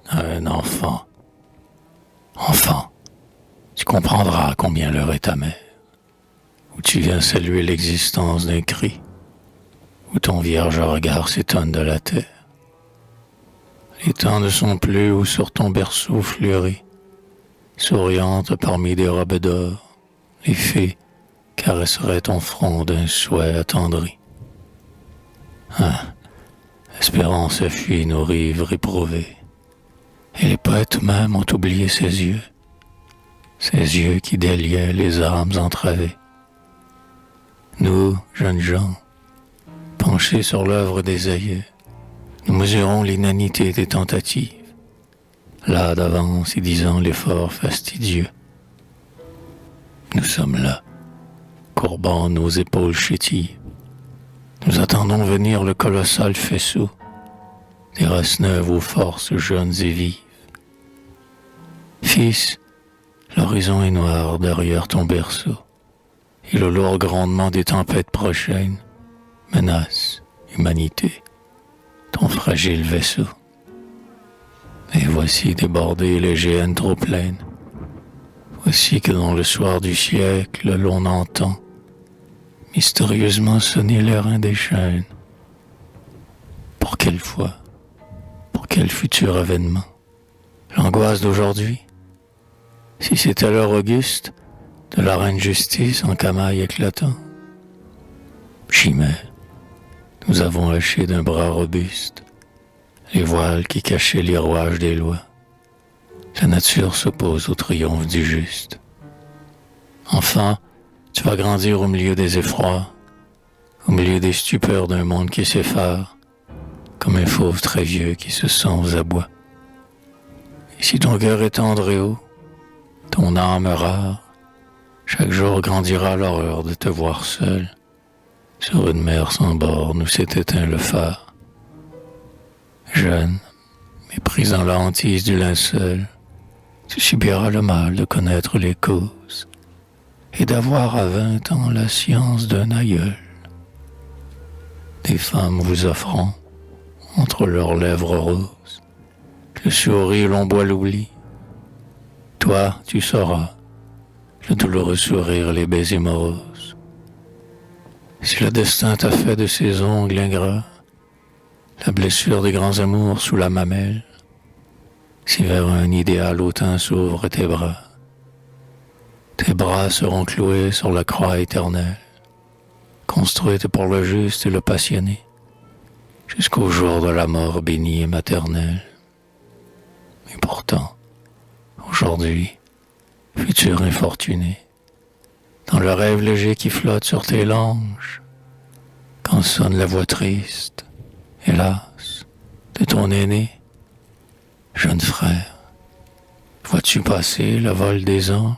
Un enfant. Enfant, tu comprendras combien l'heure est amère, où tu viens saluer l'existence d'un cri, où ton vierge regard s'étonne de la terre. Les temps ne sont plus où sur ton berceau fleuri, souriante parmi des robes d'or, les fées caresseraient ton front d'un souhait attendri. Ah, l'espérance fuit nos rives réprouvées, et les poètes même ont oublié ses yeux qui déliaient les âmes entravées. Nous, jeunes gens, penchés sur l'œuvre des aïeux, nous mesurons l'inanité des tentatives, là d'avance y disant l'effort fastidieux. Nous sommes là, courbant nos épaules chétives. Nous attendons venir le colossal faisceau des races neuves aux forces jeunes et vives. Fils, l'horizon est noir derrière ton berceau, et le lourd grondement des tempêtes prochaines menace humanité, ton fragile vaisseau. Et voici déborder les géhennes trop pleines. Voici que dans le soir du siècle, l'on entend mystérieusement sonner l'airain des chaînes. Pour quelle fois? Pour quel futur avènement? L'angoisse d'aujourd'hui? Si c'était l'heure auguste de la reine justice en camail éclatant? Chimère, nous avons haché d'un bras robuste les voiles qui cachaient les rouages des lois. La nature s'oppose au triomphe du juste. Enfant, tu vas grandir au milieu des effrois, au milieu des stupeurs d'un monde qui s'effare, comme un fauve très vieux qui se sent aux abois. Et si ton cœur est tendre et haut, ton âme rare, chaque jour grandira l'horreur de te voir seul, sur une mer sans bord où s'est éteint le phare. Jeune, méprisant la hantise du linceul, tu subiras le mal de connaître les causes et d'avoir à 20 ans la science d'un aïeul. Des femmes vous offrant, entre leurs lèvres roses, le sourire l'on boit l'oubli. Toi, tu sauras, le douloureux sourire, les baisers moroses. Si le destin t'a fait de ses ongles ingrats la blessure des grands amours sous la mamelle, si vers un idéal hautain s'ouvrent tes bras seront cloués sur la croix éternelle, construite pour le juste et le passionné, jusqu'au jour de la mort bénie et maternelle. Et pourtant, aujourd'hui, futur infortuné, dans le rêve léger qui flotte sur tes langes, quand sonne la voix triste, hélas, de ton aîné, jeune frère, vois-tu passer le vol des anges?